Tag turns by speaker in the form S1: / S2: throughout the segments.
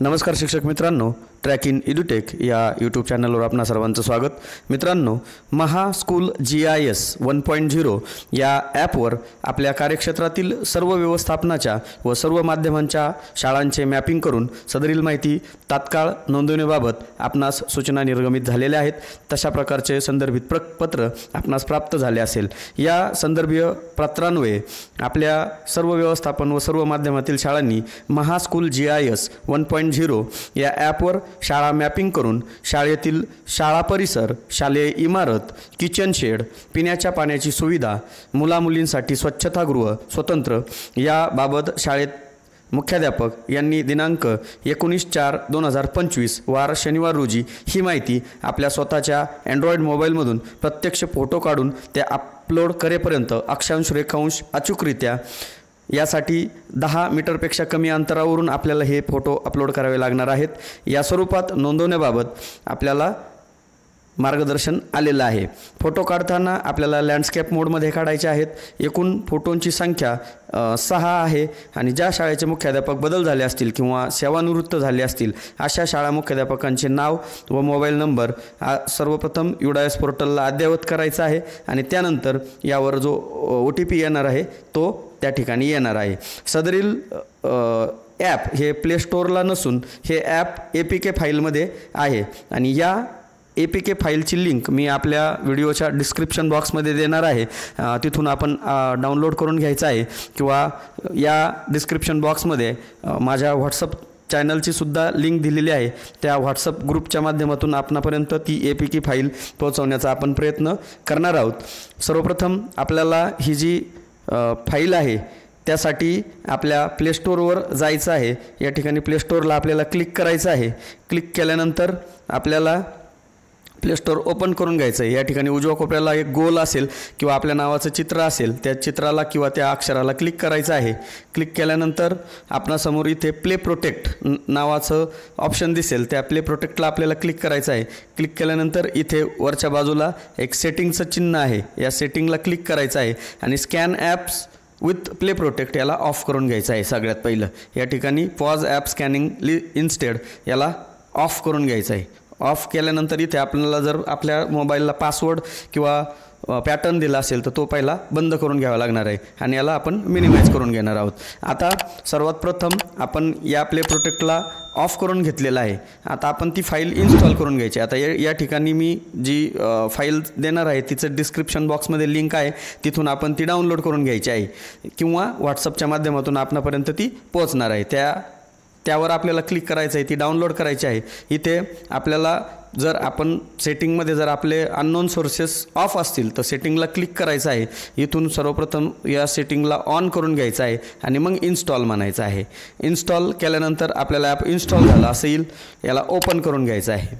S1: नमस्कार शिक्षक मित्रांनो, ट्रॅक इन एड्युटेक या यूट्यूब चॅनलवर आपणा सर्वांचं स्वागत. मित्रांनो, महा स्कूल GIS 1.0 या ॲपवर आपल्या कार्यक्षेत्रातील सर्व व्यवस्थापनाच्या व सर्व माध्यमांच्या शाळांचे मॅपिंग करून सदरील माहिती तात्काळ नोंदवण्याबाबत आपणास सूचना निर्गमित झालेल्या आहेत. तशा प्रकारचे संदर्भित पत्र आपणास प्राप्त झाले असेल. या संदर्भीय पत्रान्वये आपल्या सर्व व्यवस्थापन व सर्व माध्यमातील शाळांनी महा स्कूल GIS 1.0 या ॲपवर शाळा मॅपिंग करून शाळेतील शाळा परिसर, शालेय इमारत, किचन शेड, पिण्याच्या पाण्याची सुविधा, मुलामुलींसाठी स्वच्छतागृह स्वतंत्र याबाबत शाळेत मुख्याध्यापक यांनी दिनांक 19/4/2025 वार शनिवार रोजी ही माहिती आपल्या स्वतःच्या अँड्रॉइड मोबाईलमधून प्रत्यक्ष फोटो काढून ते अपलोड करेपर्यंत अक्षांश रेखांश अचूकरित्या यासाठी 10 मीटरपेक्षा कमी अंतरावरून आपल्याला हे फोटो अपलोड करावे लागणार आहेत. या स्वरूपात नोंदवण्याबाबत आपल्याला मार्गदर्शन आलेलं आहे. फोटो काढताना आपल्याला लँडस्केप मोडमध्ये काढायचे आहेत. एकूण फोटोंची संख्या 6 आहे आणि ज्या शाळेचे मुख्याध्यापक बदल झाले असतील किंवा सेवानिवृत्त झाले असतील अशा शाळा मुख्याध्यापकांचे नाव व मोबाईल नंबर सर्वप्रथम UDIS पोर्टलला अद्ययावत करायचा आहे आणि त्यानंतर यावर जो OTP येणार आहे तो त्या ठिकाणी येणार आहे. सदरील ॲप हे प्ले स्टोअरला नसून हे ॲप APK फाईलमध्ये आहे आणि या APK फाईलची लिंक मी आपल्या व्हिडिओच्या डिस्क्रिप्शन बॉक्समध्ये देणार आहे. तिथून आपण डाउनलोड करून घ्यायचं आहे किंवा या डिस्क्रिप्शन बॉक्समध्ये माझ्या व्हॉट्सअप चॅनलची सुद्धा लिंक दिलेली आहे. त्या व्हॉट्सअप ग्रुपच्या माध्यमातून आपणापर्यंत ती APK फाईल पोहोचवण्याचा आपण प्रयत्न करणार आहोत. सर्वप्रथम आपल्याला ही जी फाईल आहे त्यासाठी आपल्या प्ले स्टोअरवर जायचं आहे. या ठिकाणी प्ले स्टोअरला आपल्याला क्लिक करायचं आहे. क्लिक केल्यानंतर आपल्याला प्ले स्टोअर ओपन करून घ्यायचं आहे. या ठिकाणी उजव्या कोपऱ्याला एक गोल असेल किंवा आपल्या नावाचं चित्र असेल त्या चित्राला किंवा त्या अक्षराला क्लिक करायचं आहे. क्लिक केल्यानंतर आपणासमोर इथे प्ले प्रोटेक्ट नावाचं ऑप्शन दिसेल. त्या प्ले प्रोटेक्टला आपल्याला क्लिक करायचं आहे. क्लिक केल्यानंतर इथे वरच्या बाजूला एक सेटिंगचं चिन्ह आहे. या सेटिंगला क्लिक करायचं आहे आणि scan apps with play protect याला ऑफ करून घ्यायचं आहे. सगळ्यात पहिलं या ठिकाणी पॉज ॲप स्कॅनिंग इन्स्टेड याला ऑफ करून घ्यायचं आहे. ऑफ केल्यानंतर इथे आपल्याला जर आपल्या मोबाईलला पासवर्ड किंवा पॅटर्न दिला असेल तर तो पहिला बंद करून घ्यावा लागणार आहे आणि याला आपण मिनिमाइज करून घेणार आहोत. आता सर्वात प्रथम आपण या प्ले प्रोटेक्टला ऑफ करून घेतलेला आहे. आता आपण ती फाईल इन्स्टॉल करून घ्यायची. आता या ठिकाणी मी जी फाईल देणार आहे तिचं डिस्क्रिप्शन बॉक्समध्ये लिंक आहे. तिथून आपण ती डाउनलोड करून घ्यायची आहे किंवा व्हॉट्सअपच्या माध्यमातून आपणापर्यंत ती पोहोचणार आहे. त्यावर आपल्याला क्लिक करायचं आहे, ती डाउनलोड करायची आहे. इथे आपल्याला जर आपण सेटिंगमध्ये जर आपले अननोन सोर्सेस ऑफ असतील तर सेटिंगला क्लिक करायचं आहे. इथून सर्वप्रथम या सेटिंगला ऑन करून घ्यायचं आहे आणि मग इन्स्टॉल म्हणायचं आहे. इन्स्टॉल केल्यानंतर आपल्याला ॲप इन्स्टॉल झाला असं येईल. याला ओपन करून घ्यायचं आहे.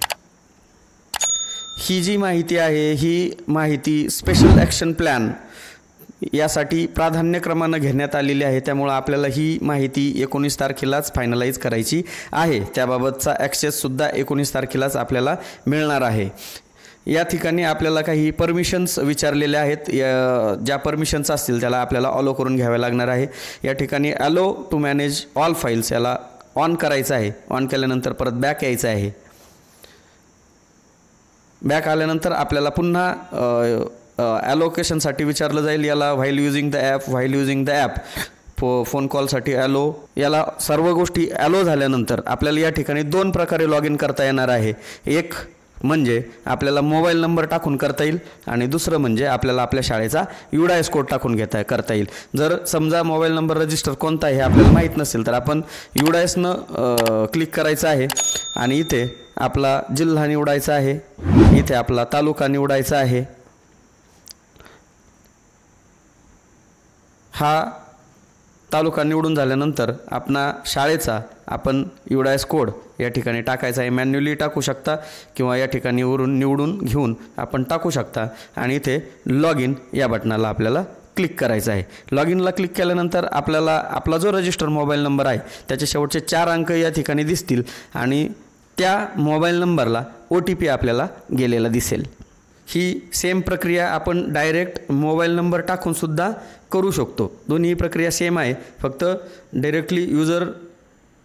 S1: ही जी माहिती आहे ही माहिती स्पेशल ॲक्शन प्लॅन यासाठी प्राधान्यक्रमानं घेण्यात आलेली आहे. त्यामुळं आपल्याला ही माहिती 19 तारखेलाच फायनलाइज करायची आहे. त्याबाबतचा ॲक्सेससुद्धा 19 तारखेलाच आपल्याला मिळणार आहे. या ठिकाणी आपल्याला काही परमिशन्स विचारलेल्या आहेत. ज्या परमिशन्स असतील त्याला आपल्याला अलो करून घ्याव्या लागणार आहे. या ठिकाणी अलो टू मॅनेज ऑल फाईल्स याला ऑन करायचं आहे. ऑन केल्यानंतर परत बॅक यायचं आहे. बॅक आल्यानंतर आपल्याला पुन्हा ॲलोकेशनसाठी विचारलं जाईल. याला while using the app phone कॉलसाठी ॲलो. याला सर्व गोष्टी ॲलो झाल्यानंतर आपल्याला या ठिकाणी 2 प्रकारे लॉग इन करता येणार आहे. एक म्हणजे आपल्याला मोबाईल नंबर टाकून करता येईल आणि दुसरं म्हणजे आपल्याला आपल्या शाळेचा UDIS कोड टाकून करता येईल. जर समजा मोबाईल नंबर रजिस्टर कोणता आहे हे आपल्याला माहीत नसेल तर आपण UDISनं क्लिक करायचं आहे आणि इथे आपला जिल्हा निवडायचा आहे. इथे आपला तालुका निवडायचा आहे. हा तालुका निवडून झाल्यानंतर आपणा शाळेचा आपण UDIS कोड या ठिकाणी टाकायचा आहे. मॅन्युअली टाकू शकता किंवा या ठिकाणी वरून निवडून घेऊन आपण टाकू शकता आणि इथे लॉग इन या बटनाला आपल्याला क्लिक करायचं आहे. लॉग इनला क्लिक केल्यानंतर आपल्याला आपला जो रजिस्टर मोबाईल नंबर आहे त्याचे शेवटचे 4 अंक या ठिकाणी दिसतील आणि त्या मोबाईल नंबरला OTP आपल्याला गेलेला दिसेल. ही सेम प्रक्रिया आपण डायरेक्ट मोबाईल नंबर टाकूनसुद्धा करू शकतो. दोन्ही प्रक्रिया सेम आहे. फक्त डायरेक्टली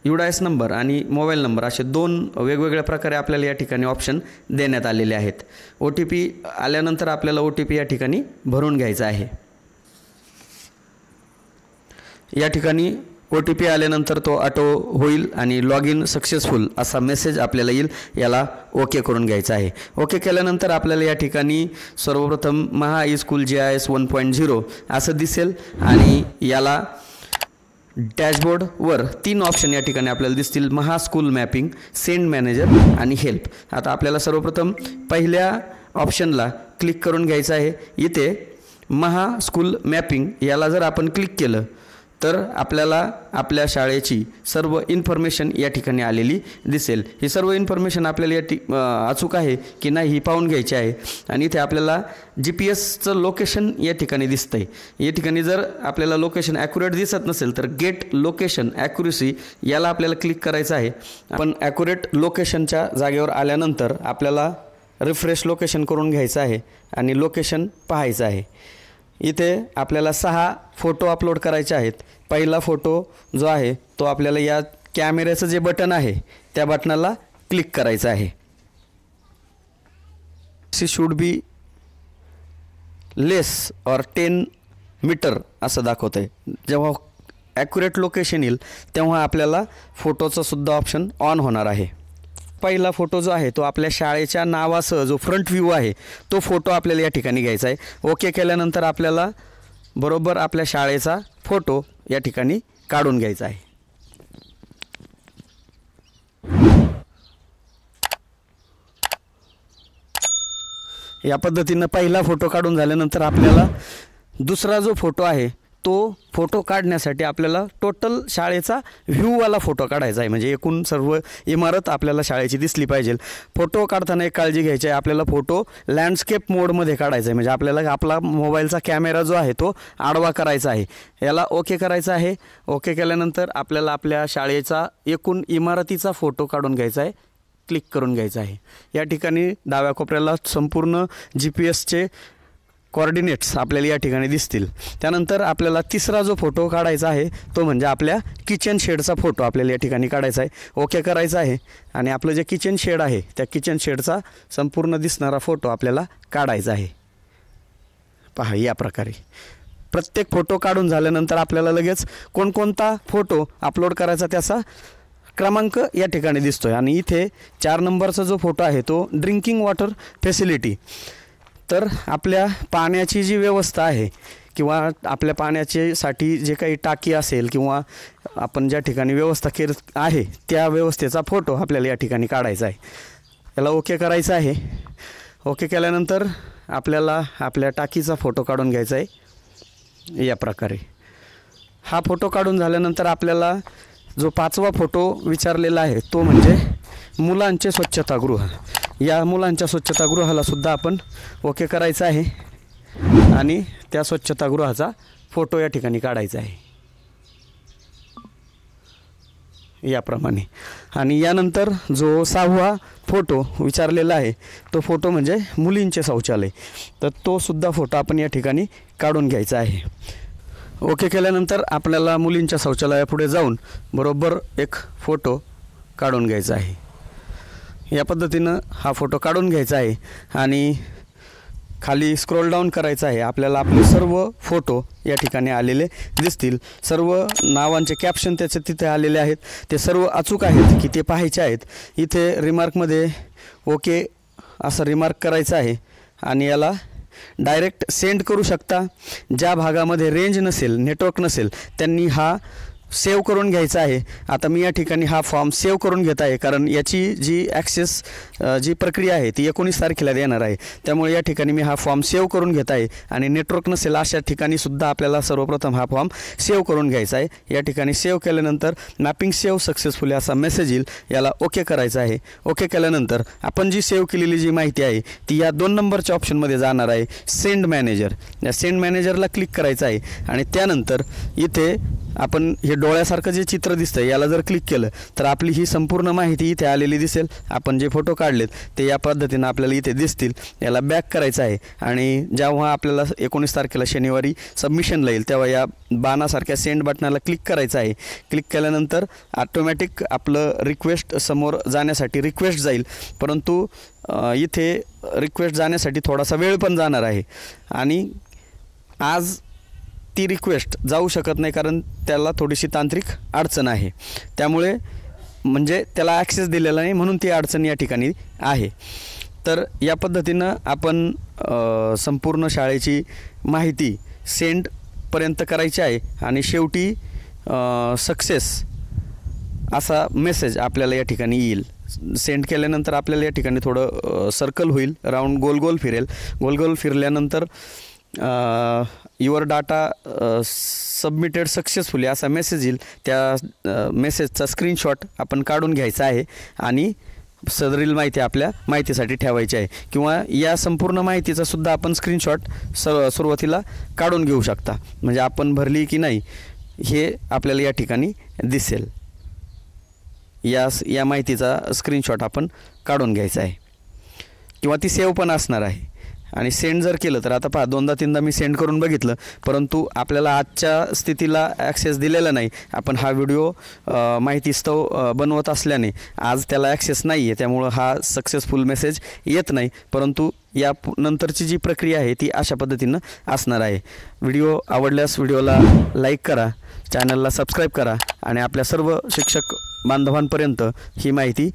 S1: UDIS नंबर आणि मोबाईल नंबर असे 2 वेगवेगळ्या प्रकारे आपल्याला या ठिकाणी ऑप्शन देण्यात आलेले आहेत. OTP आल्यानंतर आपल्याला OTP या ठिकाणी भरून घ्यायचा आहे. या ठिकाणी OTP आल्यानंतर तो ऑटो होईल आणि लॉग इन सक्सेसफुल असा मेसेज आपल्याला येईल. याला ओके करून घ्यायचा आहे. ओके केल्यानंतर आपल्याला या ठिकाणी सर्वप्रथम महा ई-स्कूल GIS 1.0 असं दिसेल आणि याला डॅशबोर्डवर 3 ऑप्शन या ठिकाणी आपल्याला दिसतील. महा स्कूल मॅपिंग, सेंड मॅनेजर आणि हेल्प. आता आपल्याला सर्वप्रथम पहिल्या ऑप्शनला क्लिक करून घ्यायचं आहे. इथे महा स्कूल मॅपिंग याला जर आपण क्लिक केलं तर आपल्याला आपल्या शाळेची सर्व इन्फॉर्मेशन या ठिकाणी आलेली दिसेल. ही सर्व इन्फॉर्मेशन आपल्याला अचूक आहे की नाही ही पाहून घ्यायची आहे. आणि इथे आपल्याला GPSचं लोकेशन या ठिकाणी दिसतंय. या ठिकाणी जर आपल्याला लोकेशन ॲक्युरेट दिसत नसेल तर गेट लोकेशन ॲक्युरेसी याला आपल्याला क्लिक करायचं आहे. आपण ॲक्युरेट लोकेशनच्या जागेवर आल्यानंतर आपल्याला रिफ्रेश लोकेशन करून घ्यायचं आहे आणि लोकेशन पाहायचं आहे. इथे आपल्याला 6 फोटो अपलोड करायचे आहेत. पहिला फोटो जो आहे तो आपल्याला या कॅमेऱ्याचं जे बटन आहे त्या बटनाला क्लिक करायचं आहे. See should be less or 10 metre असं दाखवतं आहे. जेव्हा ॲक्युरेट लोकेशन येईल तेव्हा आपल्याला फोटोचं सुद्धा ऑप्शन ऑन होणार आहे. पहिला फोटो जो आहे तो आपल्या शाळेच्या नावासह जो फ्रंट व्ह्यू आहे तो फोटो आपल्याला या ठिकाणी घ्यायचा आहे. ओके केल्यानंतर आपल्याला बरोबर आपल्या शाळेचा फोटो या ठिकाणी काढून घ्यायचा आहे. या पद्धतीनं पहिला फोटो काढून झाल्यानंतर आपल्याला दुसरा जो फोटो आहे तो फोटो काढण्यासाठी आपल्याला टोटल शाळेचा व्ह्यूवाला फोटो काढायचा आहे. म्हणजे एकूण सर्व इमारत आपल्याला शाळेची दिसली पाहिजे. फोटो काढताना एक काळजी घ्यायची आहे, आपल्याला फोटो लँडस्केप मोडमध्ये काढायचा आहे. म्हणजे आपल्याला आपला मोबाईलचा कॅमेरा जो आहे तो आडवा करायचा आहे. याला ओके करायचं आहे. ओके केल्यानंतर आपल्याला आपल्या शाळेचा एकूण इमारतीचा फोटो काढून घ्यायचा आहे. क्लिक करून घ्यायचा आहे. या ठिकाणी डाव्या कोपऱ्याला संपूर्ण GPSचे कोऑर्डिनेट्स आपल्याला या ठिकाणी दिसतील. त्यानंतर आपल्याला तिसरा जो फोटो काढायचा आहे तो म्हणजे आपल्या किचन शेडचा फोटो आपल्याला या ठिकाणी काढायचा आहे. ओके करायचा आहे आणि आपलं जे किचन शेड आहे त्या किचन शेडचा संपूर्ण दिसणारा फोटो आपल्याला काढायचा आहे. पहा या प्रकारे प्रत्येक फोटो काढून झाल्यानंतर आपल्याला लगेच कोणकोणता फोटो अपलोड करायचा त्याचा क्रमांक या ठिकाणी दिसतोय. आणि इथे 4 नंबरचा जो फोटो आहे तो ड्रिंकिंग वॉटर फॅसिलिटी. तर आपल्या पाण्याची जी व्यवस्था आहे किंवा आपल्या पाण्याच्यासाठी जे काही टाकी असेल किंवा आपण ज्या ठिकाणी व्यवस्था आहे त्या व्यवस्थेचा फोटो आपल्याला या ठिकाणी काढायचा आहे. याला ओके करायचं आहे. ओके केल्यानंतर आपल्याला आपल्या टाकीचा फोटो काढून घ्यायचा आहे या प्रकारे. हा फोटो काढून झाल्यानंतर आपल्याला जो 5वा फोटो विचारलेला आहे तो म्हणजे मुलांचे स्वच्छतागृह. या मुलांच्या स्वच्छतागृहाला सुद्धा आपण ओके करायचं आहे आणि त्या स्वच्छतागृहाचा फोटो या ठिकाणी काढायचा आहे याप्रमाणे. आणि यानंतर जो 6वा फोटो विचारलेला आहे तो फोटो म्हणजे मुलींचे शौचालय. तर तो सुद्धा फोटो आपण या ठिकाणी काढून घ्यायचा आहे. ओके केल्यानंतर आपल्याला मुलींच्या शौचालयापुढे जाऊन बरोबर एक फोटो काढून घ्यायचा आहे. या पद्धतीनं हा फोटो काढून घ्यायचा आहे आणि खाली स्क्रोल डाऊन करायचं आहे. आपल्याला आपले सर्व फोटो या ठिकाणी आलेले दिसतील. सर्व नावांचे कॅप्शन त्याचे तिथे आलेले आहेत. ते सर्व अचूक आहेत की ते पाहायचे आहेत. इथे रिमार्कमध्ये ओके असं रिमार्क करायचं आहे आणि याला डायरेक्ट सेंड करू शकता. ज्या भागामध्ये रेंज नसेल, नेटवर्क नसेल त्यांनी हा सेव्ह करून घ्यायचा आहे. आता मी या ठिकाणी हा फॉर्म सेव्ह करून घेत आहे कारण याची जी ॲक्सेस जी प्रक्रिया आहे ती 19 तारखेला देणार आहे. त्यामुळे या ठिकाणी मी हा फॉर्म सेव्ह करून घेत आहे आणि नेटवर्क नसेल अशा ठिकाणी सुद्धा आपल्याला सर्वप्रथम हा फॉर्म सेव्ह करून घ्यायचा आहे. या ठिकाणी सेव्ह केल्यानंतर मॅपिंग सेव्ह सक्सेसफुली असा मेसेज येईल. याला ओके करायचं आहे. ओके केल्यानंतर आपण जी सेव्ह केलेली जी माहिती आहे ती या 2 नंबरच्या ऑप्शनमध्ये जाणार आहे, सेंड मॅनेजर. या सेंड मॅनेजरला क्लिक करायचं आहे आणि त्यानंतर इथे आपण हे डोळ्यासारखं जे चित्र दिसतं याला जर क्लिक केलं तर आपली ही संपूर्ण माहिती इथे आलेली दिसेल. आपण जे फोटो काढलेत ते या पद्धतीनं आपल्याला इथे दिसतील. याला बॅक करायचं आहे आणि जेव्हा आपल्याला 19 तारखेला शनिवारी सबमिशनला येईल तेव्हा या बाणासारख्या सेंड बटनाला क्लिक करायचं आहे. क्लिक केल्यानंतर ऑटोमॅटिक आपलं रिक्वेस्ट समोर जाण्यासाठी रिक्वेस्ट जाईल, परंतु इथे रिक्वेस्ट जाण्यासाठी थोडासा वेळ पण जाणार आहे आणि आज ती रिक्वेस्ट जाऊ शकत नाही कारण त्याला थोडीशी तांत्रिक अडचण आहे. त्यामुळे म्हणजे त्याला ॲक्सेस दिलेला नाही म्हणून ती अडचण या ठिकाणी आहे. तर या पद्धतीनं आपण संपूर्ण शाळेची माहिती सेंडपर्यंत करायची आहे आणि शेवटी सक्सेस असा मेसेज आपल्याला या ठिकाणी येईल. सेंड केल्यानंतर आपल्याला या ठिकाणी थोडं सर्कल होईल, राऊंड गोल गोल फिरेल. गोल गोल फिरल्यानंतर युअर डाटा सबमिटेड सक्सेसफुली असा मेसेज येईल. त्या मेसेजचा स्क्रीनशॉट आपण काढून घ्यायचा आहे आणि सदरील माहिती आपल्या माहितीसाठी ठेवायची आहे किंवा या संपूर्ण माहितीचा सुद्धा आपण स्क्रीनशॉट सुरुवातीला काढून घेऊ शकता. म्हणजे आपण भरली की नाही हे आपल्याला या ठिकाणी दिसेल. या माहितीचा स्क्रीनशॉट आपण काढून घ्यायचा आहे किंवा ती सेव्ह पण असणार आहे. आणि सेंड जर केलं तर आता पहा 2दा-3दा मी सेंड करून बघितलं परंतु आपल्याला आजच्या स्थितीला ॲक्सेस दिलेला नाही. आपण हा व्हिडिओ माहितीस्तव बनवत असल्याने आज त्याला ॲक्सेस नाही आहे, त्यामुळं हा सक्सेसफुल मेसेज येत नाही. परंतु या नंतरची जी प्रक्रिया आहे ती अशा पद्धतीनं असणार आहे. व्हिडिओ आवडल्यास व्हिडिओला लाईक करा, चॅनलला सबस्क्राईब करा आणि आपल्या सर्व शिक्षक बांधवांपर्यंत ही माहिती